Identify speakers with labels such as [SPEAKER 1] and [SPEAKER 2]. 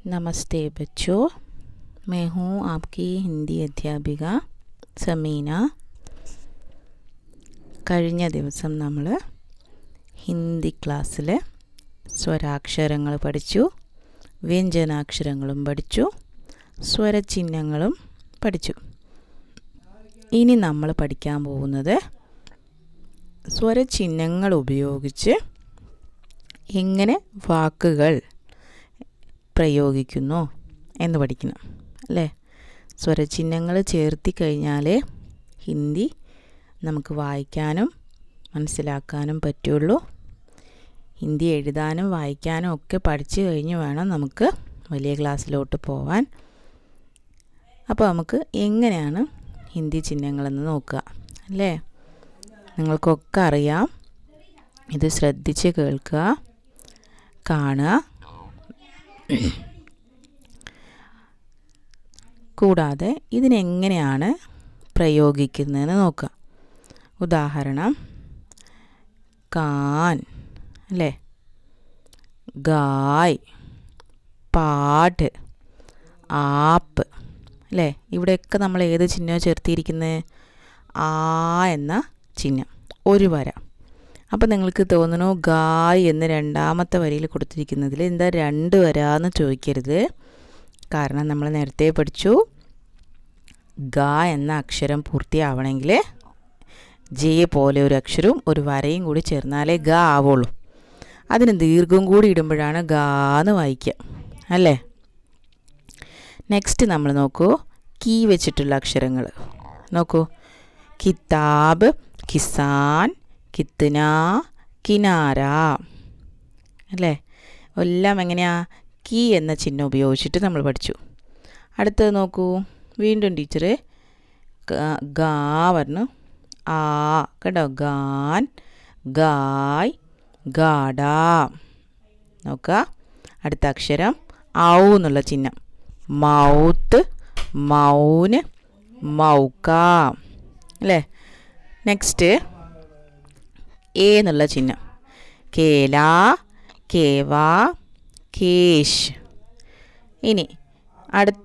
[SPEAKER 1] नमस्ते बच्चों, मैं हूँ आपकी हिंदी अध्यापिका സമീന. കഴിഞ്ഞ ദിവസം നമ്മൾ ഹിന്ദി ക്ലാസ്സിൽ സ്വരാക്ഷരങ്ങൾ പഠിച്ചു, വ്യഞ്ജനാക്ഷരങ്ങളും പഠിച്ചു, സ്വരചിഹ്നങ്ങളും പഠിച്ചു. ഇനി നമ്മൾ പഠിക്കാൻ പോകുന്നത് സ്വരചിഹ്നങ്ങൾ ഉപയോഗിച്ച് എങ്ങനെ വാക്കുകൾ പ്രയോഗിക്കുന്നു എന്ന് പഠിക്കണം അല്ലേ. സ്വരചിഹ്നങ്ങൾ ചേർത്തി കഴിഞ്ഞാൽ ഹിന്ദി നമുക്ക് വായിക്കാനും മനസ്സിലാക്കാനും പറ്റുള്ളൂ. ഹിന്ദി എഴുതാനും വായിക്കാനും ഒക്കെ പഠിച്ചു കഴിഞ്ഞ് വേണം നമുക്ക് വലിയ ക്ലാസ്സിലോട്ട് പോവാൻ. അപ്പോൾ നമുക്ക് എങ്ങനെയാണ് ഹിന്ദി ചിഹ്നങ്ങളെന്ന് നോക്കുക അല്ലേ. നിങ്ങൾക്കൊക്കെ അറിയാം, ഇത് ശ്രദ്ധിച്ച് കേൾക്കുക, കാണുക. കൂടാതെ ഇതിനെങ്ങനെയാണ് പ്രയോഗിക്കുന്നതെന്ന് നോക്കുക. ഉദാഹരണം, കാൻ അല്ലേ, ഗായ്, പാട്ട്, ആപ്പ് അല്ലേ. ഇവിടെയൊക്കെ നമ്മൾ ഏത് ചിഹ്നമാണ് ചേർത്തിരിക്കുന്നത്? ആ എന്ന ചിഹ്നം, ഒരു വര. അപ്പോൾ നിങ്ങൾക്ക് തോന്നുന്നു ഗായ് എന്ന് രണ്ടാമത്തെ വരിയിൽ കൊടുത്തിരിക്കുന്നതിൽ എന്താ രണ്ട് വര എന്ന് ചോദിക്കരുത്. കാരണം നമ്മൾ നേരത്തെ പഠിച്ചു, ഗ എന്ന അക്ഷരം പൂർത്തിയാവണമെങ്കിൽ ജെ പോലെ ഒരു അക്ഷരവും ഒരു വരയും കൂടി ചേർന്നാലേ ഗ ആവുള്ളൂ. അതിന് ദീർഘം കൂടി ഇടുമ്പോഴാണ് ഗ എന്ന് വായിക്കുക അല്ലേ. നെക്സ്റ്റ് നമ്മൾ നോക്കൂ, കീ വെച്ചിട്ടുള്ള അക്ഷരങ്ങൾ നോക്കൂ. കിതാബ്, കിസാൻ, കിത്ന, കിനാര അല്ലേ. എല്ലാം എങ്ങനെയാ? കീ എന്ന ചിഹ്നം ഉപയോഗിച്ചിട്ട് നമ്മൾ പഠിച്ചു. അടുത്തത് നോക്കൂ, വീണ്ടും ടീച്ചർ ഗാ പറഞ്ഞു, ആ കേട്ടോ, ഗാൻ, ഗായ്, ഗാഡ. നോക്കുക, അടുത്ത അക്ഷരം ഔ എന്നുള്ള ചിഹ്നം, മൗത്ത്, മൗന്, മൗക്ക അല്ലേ. നെക്സ്റ്റ് എ എന്നുള്ള ചിഹ്നം, കേല, കേവ, കേശ്. ഇനി അടുത്ത